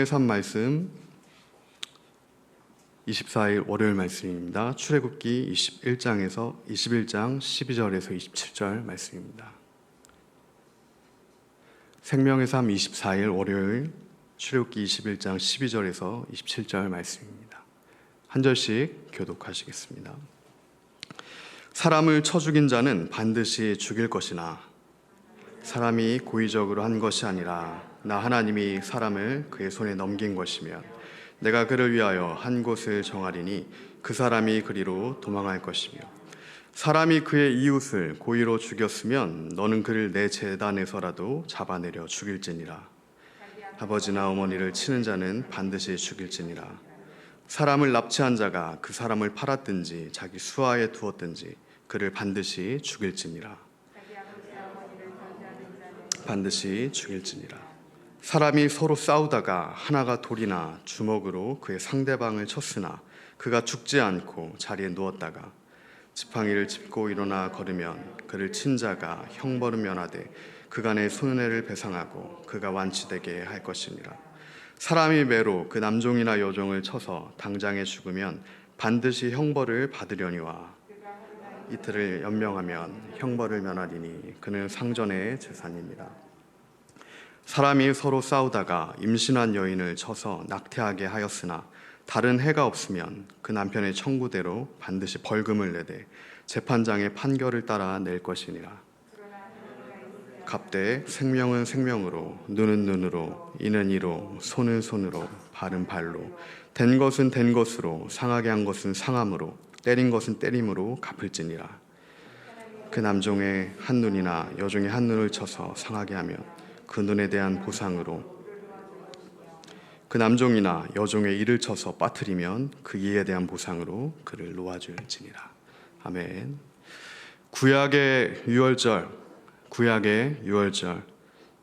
생명의 삶 말씀 24일 월요일 말씀입니다. 출애굽기 21장에서 21장 12절에서 27절 말씀입니다. 생명의 삶 24일 월요일 출애굽기 21장 12절에서 27절 말씀입니다. 한 절씩 교독하시겠습니다. 사람을 쳐 죽인 자는 반드시 죽일 것이나 사람이 고의적으로 한 것이 아니라 나 하나님이 사람을 그의 손에 넘긴 것이면 내가 그를 위하여 한 곳을 정하리니 그 사람이 그리로 도망할 것이며 사람이 그의 이웃을 고의로 죽였으면 너는 그를 내 제단에서라도 잡아내려 죽일지니라. 아버지나 어머니를 치는 자는 반드시 죽일지니라. 사람을 납치한 자가 그 사람을 팔았든지 자기 수하에 두었든지 그를 반드시 죽일지니라. 반드시 죽일지니라. 사람이 서로 싸우다가 하나가 돌이나 주먹으로 그의 상대방을 쳤으나 그가 죽지 않고 자리에 누웠다가 지팡이를 짚고 일어나 걸으면 그를 친 자가 형벌은 면하되 그간의 손해를 배상하고 그가 완치되게 할 것이니라. 사람이 매로 그 남종이나 여종을 쳐서 당장에 죽으면 반드시 형벌을 받으려니와 이틀을 연명하면 형벌을 면하리니 그는 상전의 재산입니다. 사람이 서로 싸우다가 임신한 여인을 쳐서 낙태하게 하였으나 다른 해가 없으면 그 남편의 청구대로 반드시 벌금을 내되 재판장의 판결을 따라 낼 것이니라. 갑되 생명은 생명으로, 눈은 눈으로, 이는 이로, 손은 손으로, 발은 발로, 된 것은 된 것으로, 상하게 한 것은 상함으로, 때린 것은 때림으로 갚을지니라. 그 남종의 한 눈이나 여종의 한 눈을 쳐서 상하게 하면 그 눈에 대한 보상으로, 그 남종이나 여종의 이를 쳐서 빠뜨리면 그 이에 대한 보상으로 그를 놓아줄지니라. 아멘. 구약의 유월절,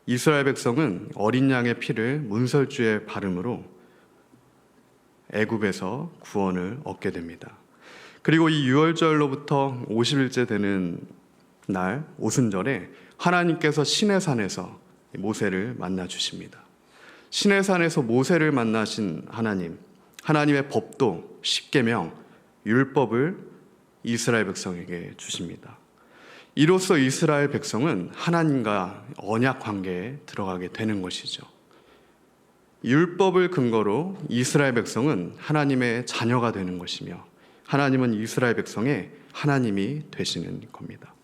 이스라엘 백성은 어린 양의 피를 문설주에 바름으로 애굽에서 구원을 얻게 됩니다. 그리고 이 유월절로부터 50일째 되는 날 오순절에 하나님께서 시내산에서 모세를 만나 주십니다. 시내산에서 모세를 만나신 하나님의 법도 십계명, 율법을 이스라엘 백성에게 주십니다. 이로써 이스라엘 백성은 하나님과 언약 관계에 들어가게 되는 것이죠. 율법을 근거로 이스라엘 백성은 하나님의 자녀가 되는 것이며 하나님은 이스라엘 백성의 하나님이 되시는 겁니다.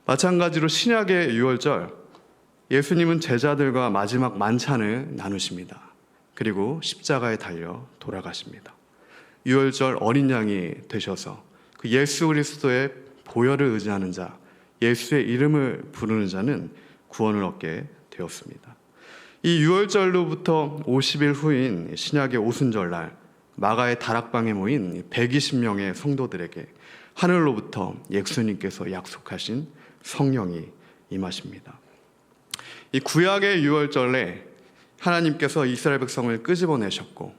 마찬가지로 신약의 유월절, 예수님은 제자들과 마지막 만찬을 나누십니다. 그리고 십자가에 달려 돌아가십니다. 유월절 어린 양이 되셔서 그 예수 그리스도의 보혈을 의지하는 자, 예수의 이름을 부르는 자는 구원을 얻게 되었습니다. 이 유월절로부터 50일 후인 신약의 오순절날 마가의 다락방에 모인 120명의 성도들에게 하늘로부터 예수님께서 약속하신 성령이 임하십니다. 이 구약의 유월절에 하나님께서 이스라엘 백성을 끄집어내셨고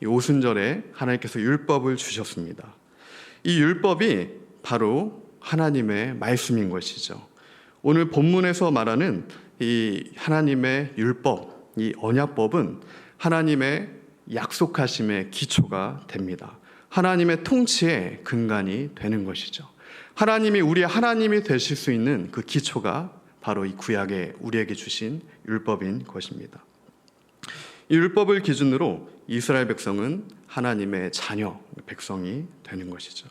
이 오순절에 하나님께서 율법을 주셨습니다. 이 율법이 바로 하나님의 말씀인 것이죠. 오늘 본문에서 말하는 이 하나님의 율법, 이 언약법은 하나님의 약속하심의 기초가 됩니다. 하나님의 통치의 근간이 되는 것이죠. 하나님이 우리의 하나님이 되실 수 있는 그 기초가 바로 이 구약에 우리에게 주신 율법인 것입니다. 이 율법을 기준으로 이스라엘 백성은 하나님의 자녀, 백성이 되는 것이죠.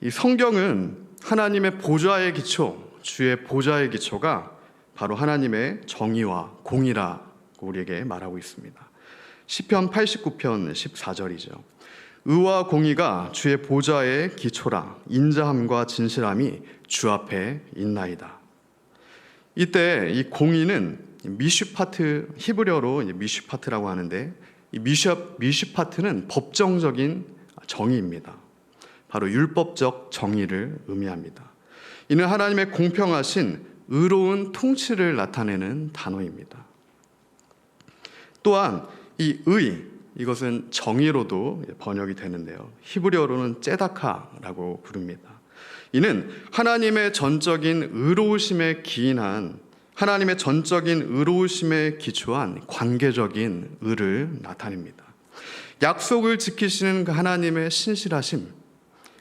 이 성경은 하나님의 보좌의 기초, 주의 보좌의 기초가 바로 하나님의 정의와 공의라고 우리에게 말하고 있습니다. 시편 89편 14절이죠. 의와 공의가 주의 보좌의 기초라, 인자함과 진실함이 주 앞에 있나이다. 이때 이 공의는 미슈파트, 히브리어로 미슈파트라고 하는데 이 미슈파트는 법정적인 정의입니다. 바로 율법적 정의를 의미합니다. 이는 하나님의 공평하신 의로운 통치를 나타내는 단어입니다. 또한 이 이것은 정의로도 번역이 되는데요. 히브리어로는 째다카라고 부릅니다. 이는 하나님의 전적인 의로우심에 기인한 하나님의 전적인 의로우심에 기초한 관계적인 의를 나타냅니다. 약속을 지키시는 그 하나님의 신실하심,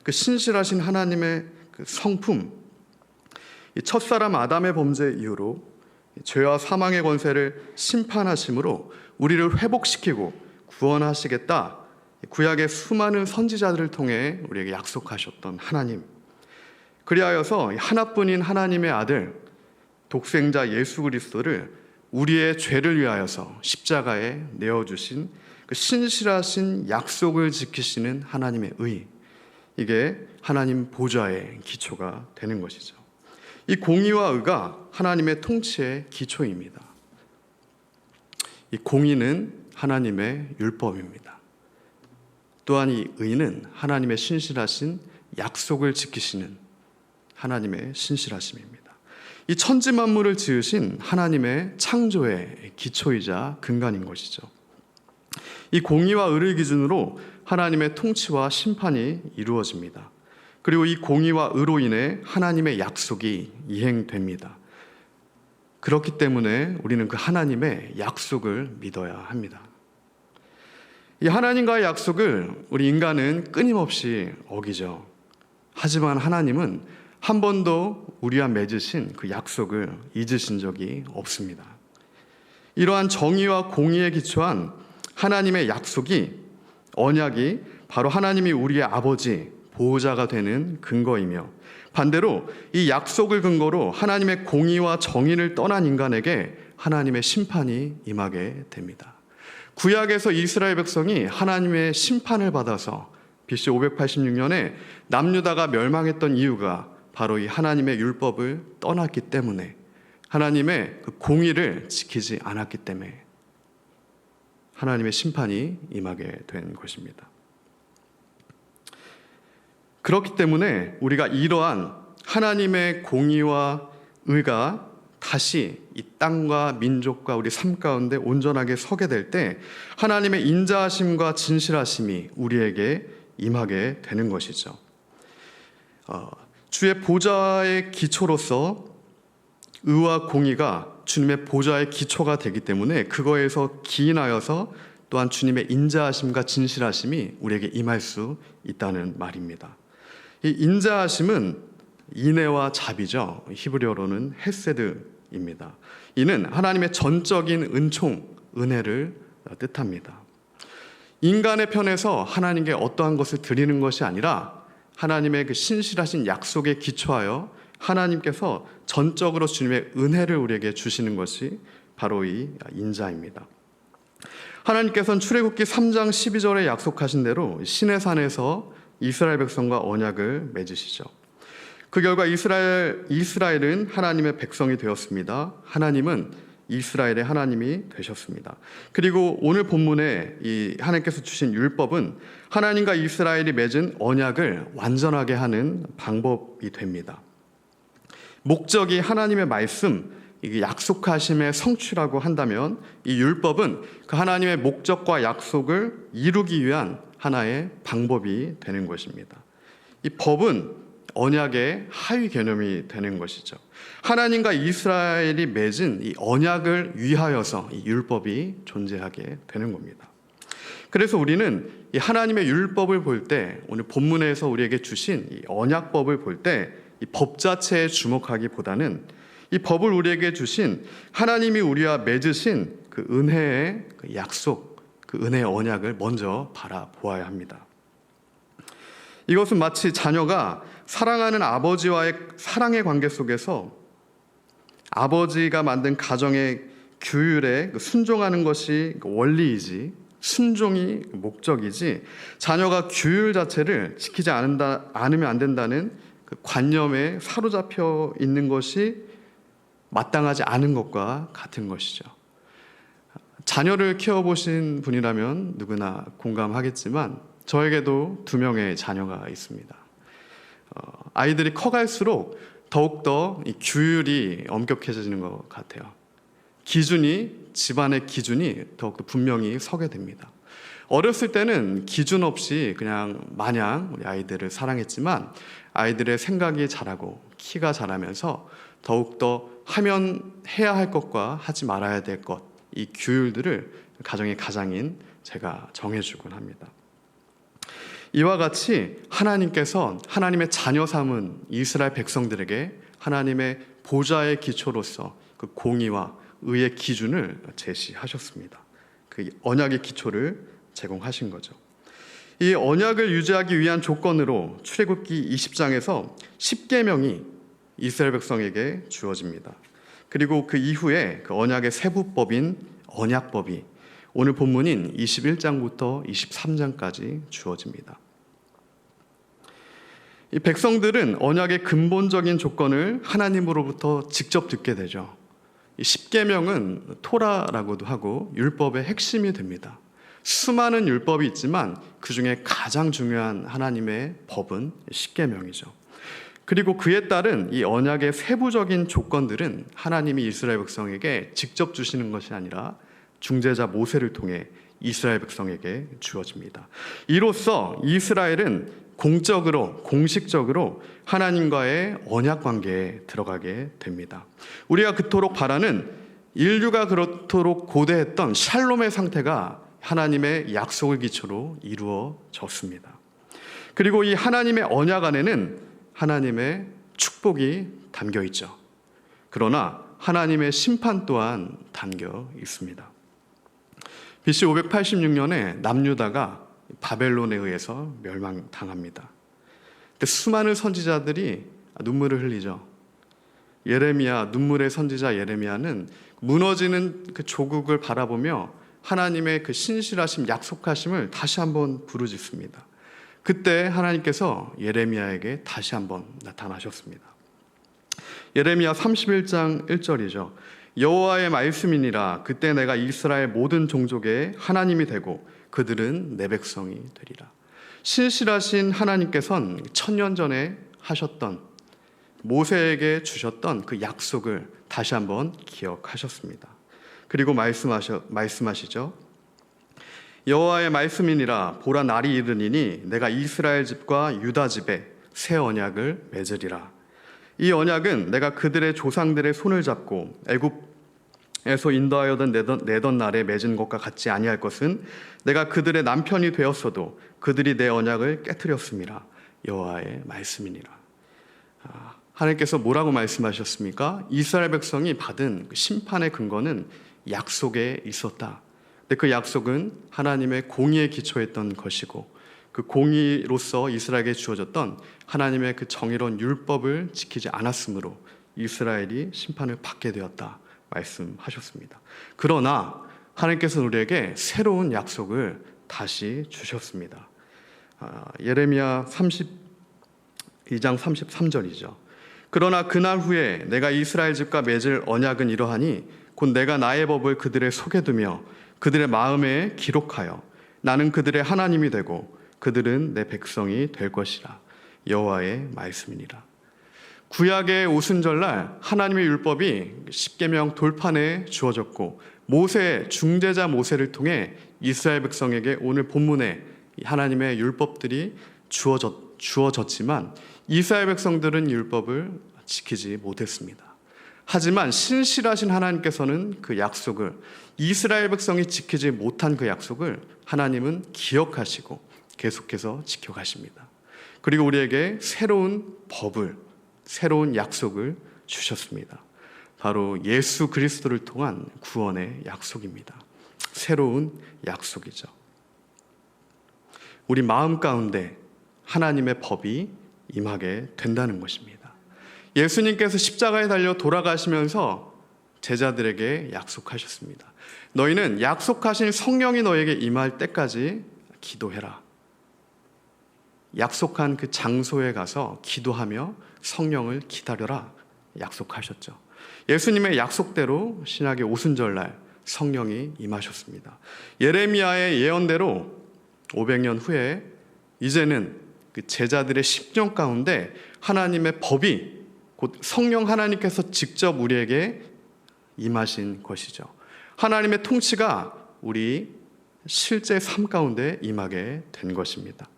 그 신실하신 하나님의 그 성품, 이 첫사람 아담의 범죄 이후로 죄와 사망의 권세를 심판하심으로 우리를 회복시키고 구원하시겠다, 구약의 수많은 선지자들을 통해 우리에게 약속하셨던 하나님, 그리하여서 하나뿐인 하나님의 아들 독생자 예수 그리스도를 우리의 죄를 위하여서 십자가에 내어주신 그 신실하신 약속을 지키시는 하나님의 의, 이게 하나님 보좌의 기초가 되는 것이죠. 이 공의와 의가 하나님의 통치의 기초입니다. 이 공의는 하나님의 율법입니다. 또한 이 의는 하나님의 신실하신 약속을 지키시는 하나님의 신실하심입니다. 이 천지 만물을 지으신 하나님의 창조의 기초이자 근간인 것이죠. 이 공의와 의를 기준으로 하나님의 통치와 심판이 이루어집니다. 그리고 이 공의와 의로 인해 하나님의 약속이 이행됩니다. 그렇기 때문에 우리는 그 하나님의 약속을 믿어야 합니다. 이 하나님과의 약속을 우리 인간은 끊임없이 어기죠. 하지만 하나님은 한 번도 우리와 맺으신 그 약속을 잊으신 적이 없습니다. 이러한 정의와 공의에 기초한 하나님의 약속이, 언약이 바로 하나님이 우리의 아버지, 보호자가 되는 근거이며, 반대로 이 약속을 근거로 하나님의 공의와 정의를 떠난 인간에게 하나님의 심판이 임하게 됩니다. 구약에서 이스라엘 백성이 하나님의 심판을 받아서 BC 586년에 남유다가 멸망했던 이유가 바로 이 하나님의 율법을 떠났기 때문에, 하나님의 그 공의를 지키지 않았기 때문에 하나님의 심판이 임하게 된 것입니다. 그렇기 때문에 우리가 이러한 하나님의 공의와 의가 다시 이 땅과 민족과 우리 삶 가운데 온전하게 서게 될 때 하나님의 인자하심과 진실하심이 우리에게 임하게 되는 것이죠. 주의 보좌의 기초로서 의와 공의가 주님의 보좌의 기초가 되기 때문에 그거에서 기인하여서 또한 주님의 인자하심과 진실하심이 우리에게 임할 수 있다는 말입니다. 이 인자하심은 인애와 자비죠. 히브리어로는 헤세드입니다. 이는 하나님의 전적인 은총, 은혜를 뜻합니다. 인간의 편에서 하나님께 어떠한 것을 드리는 것이 아니라 하나님의 그 신실하신 약속에 기초하여 하나님께서 전적으로 주님의 은혜를 우리에게 주시는 것이 바로 이 인자입니다. 하나님께서는 출애굽기 3장 12절에 약속하신 대로 시내산에서 이스라엘 백성과 언약을 맺으시죠. 그 결과 이스라엘은 하나님의 백성이 되었습니다. 하나님은 이스라엘의 하나님이 되셨습니다. 그리고 오늘 본문에 이 하나님께서 주신 율법은 하나님과 이스라엘이 맺은 언약을 완전하게 하는 방법이 됩니다. 목적이 하나님의 말씀, 이게 약속하심의 성취라고 한다면 이 율법은 그 하나님의 목적과 약속을 이루기 위한 하나의 방법이 되는 것입니다. 이 법은 언약의 하위 개념이 되는 것이죠. 하나님과 이스라엘이 맺은 이 언약을 위하여서 이 율법이 존재하게 되는 겁니다. 그래서 우리는 이 하나님의 율법을 볼 때, 오늘 본문에서 우리에게 주신 이 언약법을 볼 때 이 법 자체에 주목하기보다는 이 법을 우리에게 주신 하나님이 우리와 맺으신 그 은혜의 그 약속, 그 은혜의 언약을 먼저 바라보아야 합니다. 이것은 마치 자녀가 사랑하는 아버지와의 사랑의 관계 속에서 아버지가 만든 가정의 규율에 순종하는 것이 원리이지, 순종이 목적이지, 자녀가 규율 자체를 지키지 않으면 안 된다는 그 관념에 사로잡혀 있는 것이 마땅하지 않은 것과 같은 것이죠. 자녀를 키워보신 분이라면 누구나 공감하겠지만 저에게도 2명의 자녀가 있습니다. 아이들이 커갈수록 더욱더 이 규율이 엄격해지는 것 같아요. 집안의 기준이 더욱더 분명히 서게 됩니다. 어렸을 때는 기준 없이 그냥 마냥 우리 아이들을 사랑했지만 아이들의 생각이 자라고 키가 자라면서 더욱더 해야 할 것과 하지 말아야 될 것, 이 규율들을 가정의 가장인 제가 정해주곤 합니다. 이와 같이 하나님께서 하나님의 자녀 삼은 이스라엘 백성들에게 하나님의 보좌의 기초로서 그 공의와 의의 기준을 제시하셨습니다. 그 언약의 기초를 제공하신 거죠. 이 언약을 유지하기 위한 조건으로 출애굽기 20장에서 10계명이 이스라엘 백성에게 주어집니다. 그리고 그 이후에 그 언약의 세부법인 언약법이 오늘 본문인 21장부터 23장까지 주어집니다. 이 백성들은 언약의 근본적인 조건을 하나님으로부터 직접 듣게 되죠. 이 10계명은 토라라고도 하고 율법의 핵심이 됩니다. 수많은 율법이 있지만 그 중에 가장 중요한 하나님의 법은 10계명이죠. 그리고 그에 따른 이 언약의 세부적인 조건들은 하나님이 이스라엘 백성에게 직접 주시는 것이 아니라 중재자 모세를 통해 이스라엘 백성에게 주어집니다. 이로써 이스라엘은 공식적으로 하나님과의 언약 관계에 들어가게 됩니다. 우리가 그토록 바라는 인류가 그렇도록 고대했던 샬롬의 상태가 하나님의 약속을 기초로 이루어졌습니다. 그리고 이 하나님의 언약 안에는 하나님의 축복이 담겨 있죠. 그러나 하나님의 심판 또한 담겨 있습니다. BC 586년에 남유다가 바벨론에 의해서 멸망당합니다. 그때 수많은 선지자들이 눈물을 흘리죠. 눈물의 선지자 예레미야는 무너지는 그 조국을 바라보며 하나님의 그 신실하심, 약속하심을 다시 한번 부르짖습니다. 그때 하나님께서 예레미야에게 다시 한번 나타나셨습니다. 예레미야 31장 1절이죠. 여호와의 말씀이니라. 그때 내가 이스라엘 모든 종족의 하나님이 되고 그들은 내 백성이 되리라. 신실하신 하나님께서는 1000년 전에 하셨던 모세에게 주셨던 그 약속을 다시 한번 기억하셨습니다. 그리고 말씀하시죠. 여호와의 말씀이니라. 보라 날이 이르니니 내가 이스라엘 집과 유다 집에 새 언약을 맺으리라. 이 언약은 내가 그들의 조상들의 손을 잡고 애굽에서 인도하여 내던 날에 맺은 것과 같지 아니할 것은 내가 그들의 남편이 되었어도 그들이 내 언약을 깨트렸음이라. 여호와의 말씀이니라. 하나님께서 뭐라고 말씀하셨습니까? 이스라엘 백성이 받은 심판의 근거는 약속에 있었다. 근데 그 약속은 하나님의 공의에 기초했던 것이고 그 공의로서 이스라엘에게 주어졌던 하나님의 그 정의로운 율법을 지키지 않았으므로 이스라엘이 심판을 받게 되었다 말씀하셨습니다. 그러나 하나님께서는 우리에게 새로운 약속을 다시 주셨습니다. 예레미야 32장 33절이죠. 그러나 그날 후에 내가 이스라엘 집과 맺을 언약은 이러하니 곧 내가 나의 법을 그들의 속에 두며 그들의 마음에 기록하여 나는 그들의 하나님이 되고 그들은 내 백성이 될 것이라. 여호와의 말씀이니라. 구약의 오순절날 하나님의 율법이 십계명 돌판에 주어졌고 중재자 모세를 통해 이스라엘 백성에게 오늘 본문에 하나님의 율법들이 주어졌지만 이스라엘 백성들은 율법을 지키지 못했습니다. 하지만 신실하신 하나님께서는 그 약속을 이스라엘 백성이 지키지 못한 그 약속을 하나님은 기억하시고 계속해서 지켜가십니다. 그리고 우리에게 새로운 법을, 새로운 약속을 주셨습니다. 바로 예수 그리스도를 통한 구원의 약속입니다. 새로운 약속이죠. 우리 마음 가운데 하나님의 법이 임하게 된다는 것입니다. 예수님께서 십자가에 달려 돌아가시면서 제자들에게 약속하셨습니다. 너희는 약속하신 성령이 너에게 임할 때까지 기도해라. 약속한 그 장소에 가서 기도하며 성령을 기다려라 약속하셨죠. 예수님의 약속대로 신약의 오순절날 성령이 임하셨습니다. 예레미야의 예언대로 500년 후에 이제는 그 제자들의 심령 가운데 하나님의 법이 곧 성령 하나님께서 직접 우리에게 임하신 것이죠. 하나님의 통치가 우리 실제 삶 가운데 임하게 된 것입니다.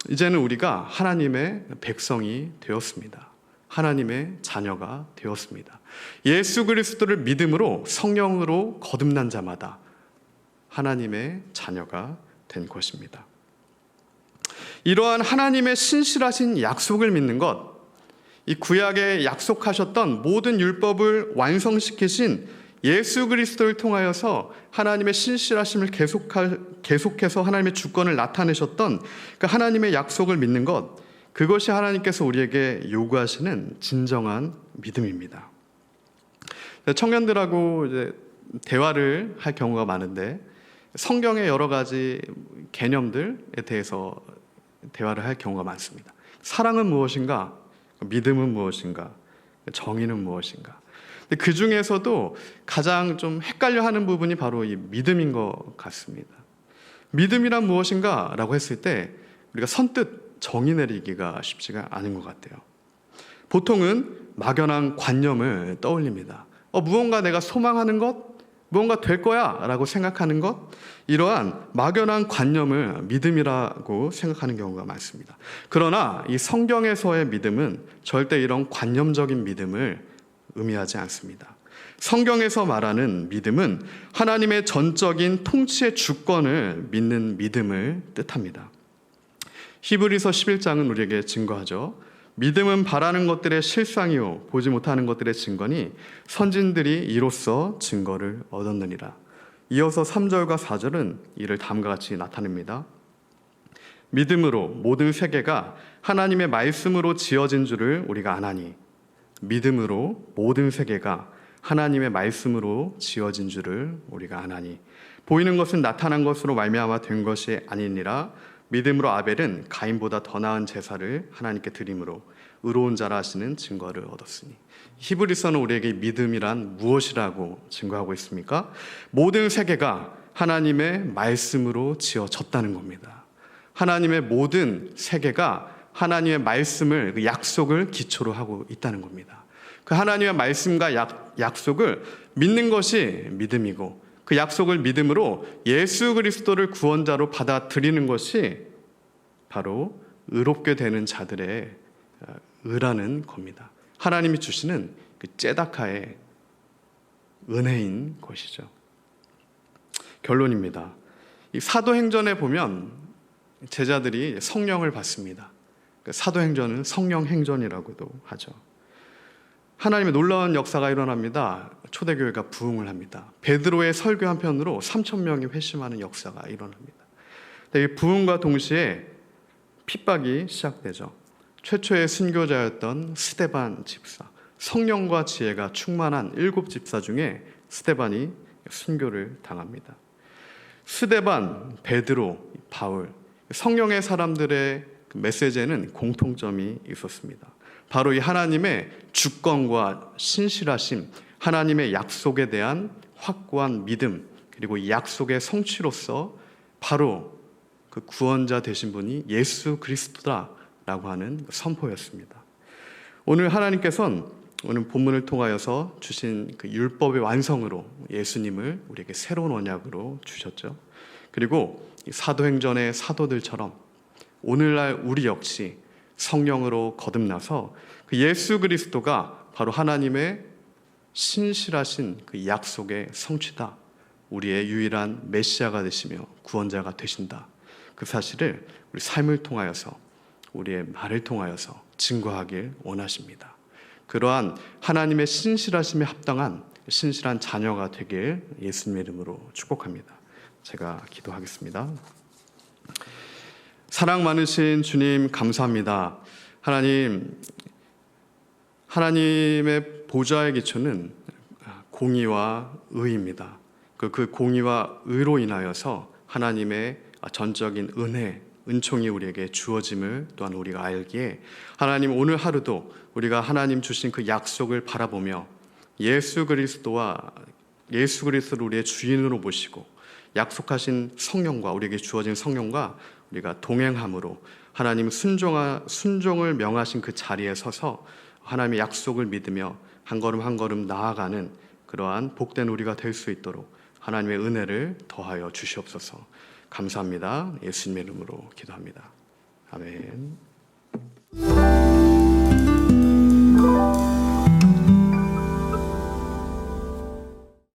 이제는 우리가 하나님의 백성이 되었습니다. 하나님의 자녀가 되었습니다. 예수 그리스도를 믿음으로 성령으로 거듭난 자마다 하나님의 자녀가 된 것입니다. 이러한 하나님의 신실하신 약속을 믿는 것, 이 구약에 약속하셨던 모든 율법을 완성시키신 예수 그리스도를 통하여서 하나님의 신실하심을 계속해서 하나님의 주권을 나타내셨던 그 하나님의 약속을 믿는 것, 그것이 하나님께서 우리에게 요구하시는 진정한 믿음입니다. 청년들하고 이제 대화를 할 경우가 많은데 성경의 여러 가지 개념들에 대해서 대화를 할 경우가 많습니다. 사랑은 무엇인가? 믿음은 무엇인가? 정의는 무엇인가? 그 중에서도 가장 좀 헷갈려하는 부분이 바로 이 믿음인 것 같습니다. 믿음이란 무엇인가? 라고 했을 때 우리가 선뜻 정의 내리기가 쉽지가 않은 것 같아요. 보통은 막연한 관념을 떠올립니다. 무언가 내가 소망하는 것, 무언가 될 거야 라고 생각하는 것, 이러한 막연한 관념을 믿음이라고 생각하는 경우가 많습니다. 그러나 이 성경에서의 믿음은 절대 이런 관념적인 믿음을 의미하지 않습니다. 성경에서 말하는 믿음은 하나님의 전적인 통치의 주권을 믿는 믿음을 뜻합니다. 히브리서 11장은 우리에게 증거하죠. 믿음은 바라는 것들의 실상이요 보지 못하는 것들의 증거니 선진들이 이로써 증거를 얻었느니라. 이어서 3절과 4절은 이를 다음과 같이 나타냅니다. 믿음으로 모든 세계가 하나님의 말씀으로 지어진 줄을 우리가 아나니 믿음으로 모든 세계가 하나님의 말씀으로 지어진 줄을 우리가 아나니 보이는 것은 나타난 것으로 말미암아 된 것이 아니니라. 믿음으로 아벨은 가인보다 더 나은 제사를 하나님께 드림으로 의로운 자라 하시는 증거를 얻었으니. 히브리서는 우리에게 믿음이란 무엇이라고 증거하고 있습니까? 모든 세계가 하나님의 말씀으로 지어졌다는 겁니다. 하나님의 모든 세계가 하나님의 말씀을, 그 약속을 기초로 하고 있다는 겁니다. 그 하나님의 말씀과 약속을 믿는 것이 믿음이고 그 약속을 믿음으로 예수 그리스도를 구원자로 받아들이는 것이 바로 의롭게 되는 자들의 의라는 겁니다. 하나님이 주시는 그 째다카의 은혜인 것이죠. 결론입니다. 이 사도행전에 보면 제자들이 성령을 받습니다. 사도행전은 성령행전이라고도 하죠. 하나님의 놀라운 역사가 일어납니다. 초대교회가 부흥을 합니다. 베드로의 설교 한편으로 3,000명이 회심하는 역사가 일어납니다. 이 부흥과 동시에 핍박이 시작되죠. 최초의 순교자였던 스데반 집사, 성령과 지혜가 충만한 7 집사 중에 스데반이 순교를 당합니다. 스데반, 베드로, 바울, 성령의 사람들의 메시지에는 공통점이 있었습니다. 바로 이 하나님의 주권과 신실하심, 하나님의 약속에 대한 확고한 믿음, 그리고 이 약속의 성취로서 바로 그 구원자 되신 분이 예수 그리스도다라고 하는 선포였습니다. 오늘 하나님께서는 오늘 본문을 통하여서 주신 그 율법의 완성으로 예수님을 우리에게 새로운 언약으로 주셨죠. 그리고 사도행전의 사도들처럼 오늘날 우리 역시 성령으로 거듭나서 그 예수 그리스도가 바로 하나님의 신실하신 그 약속의 성취다, 우리의 유일한 메시아가 되시며 구원자가 되신다, 그 사실을 우리 삶을 통하여서, 우리의 말을 통하여서 증거하길 원하십니다. 그러한 하나님의 신실하심에 합당한 신실한 자녀가 되길 예수님의 이름으로 축복합니다. 제가 기도하겠습니다. 사랑 많으신 주님 감사합니다. 하나님의 보좌의 기초는 공의와 의입니다. 그 공의와 의로 인하여서 하나님의 전적인 은혜, 은총이 우리에게 주어짐을 또한 우리가 알기에 하나님 오늘 하루도 우리가 하나님 주신 그 약속을 바라보며 예수 그리스도를 우리의 주인으로 모시고 약속하신 성령과 우리에게 주어진 성령과 우리가 동행함으로 하나님 순종을 명하신 그 자리에 서서 하나님의 약속을 믿으며 한 걸음 한 걸음 나아가는 그러한 복된 우리가 될 수 있도록 하나님의 은혜를 더하여 주시옵소서. 감사합니다. 예수님의 이름으로 기도합니다. 아멘.